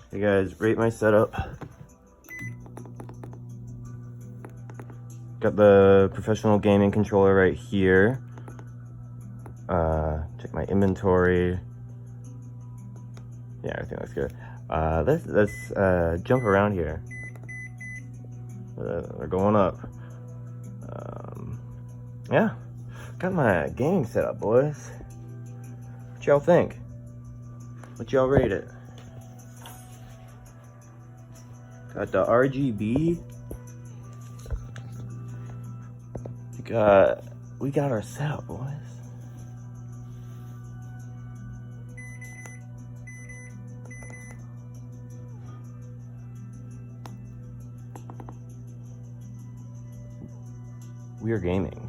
Hey guys, rate my setup. Got the professional gaming controller right here. Check my inventory. Yeah, everything looks good. Let's jump around here. We're going up. Yeah, got my gaming setup, boys. What y'all think? What y'all rate it? Got the RGB. We got our setup, boys. We are gaming.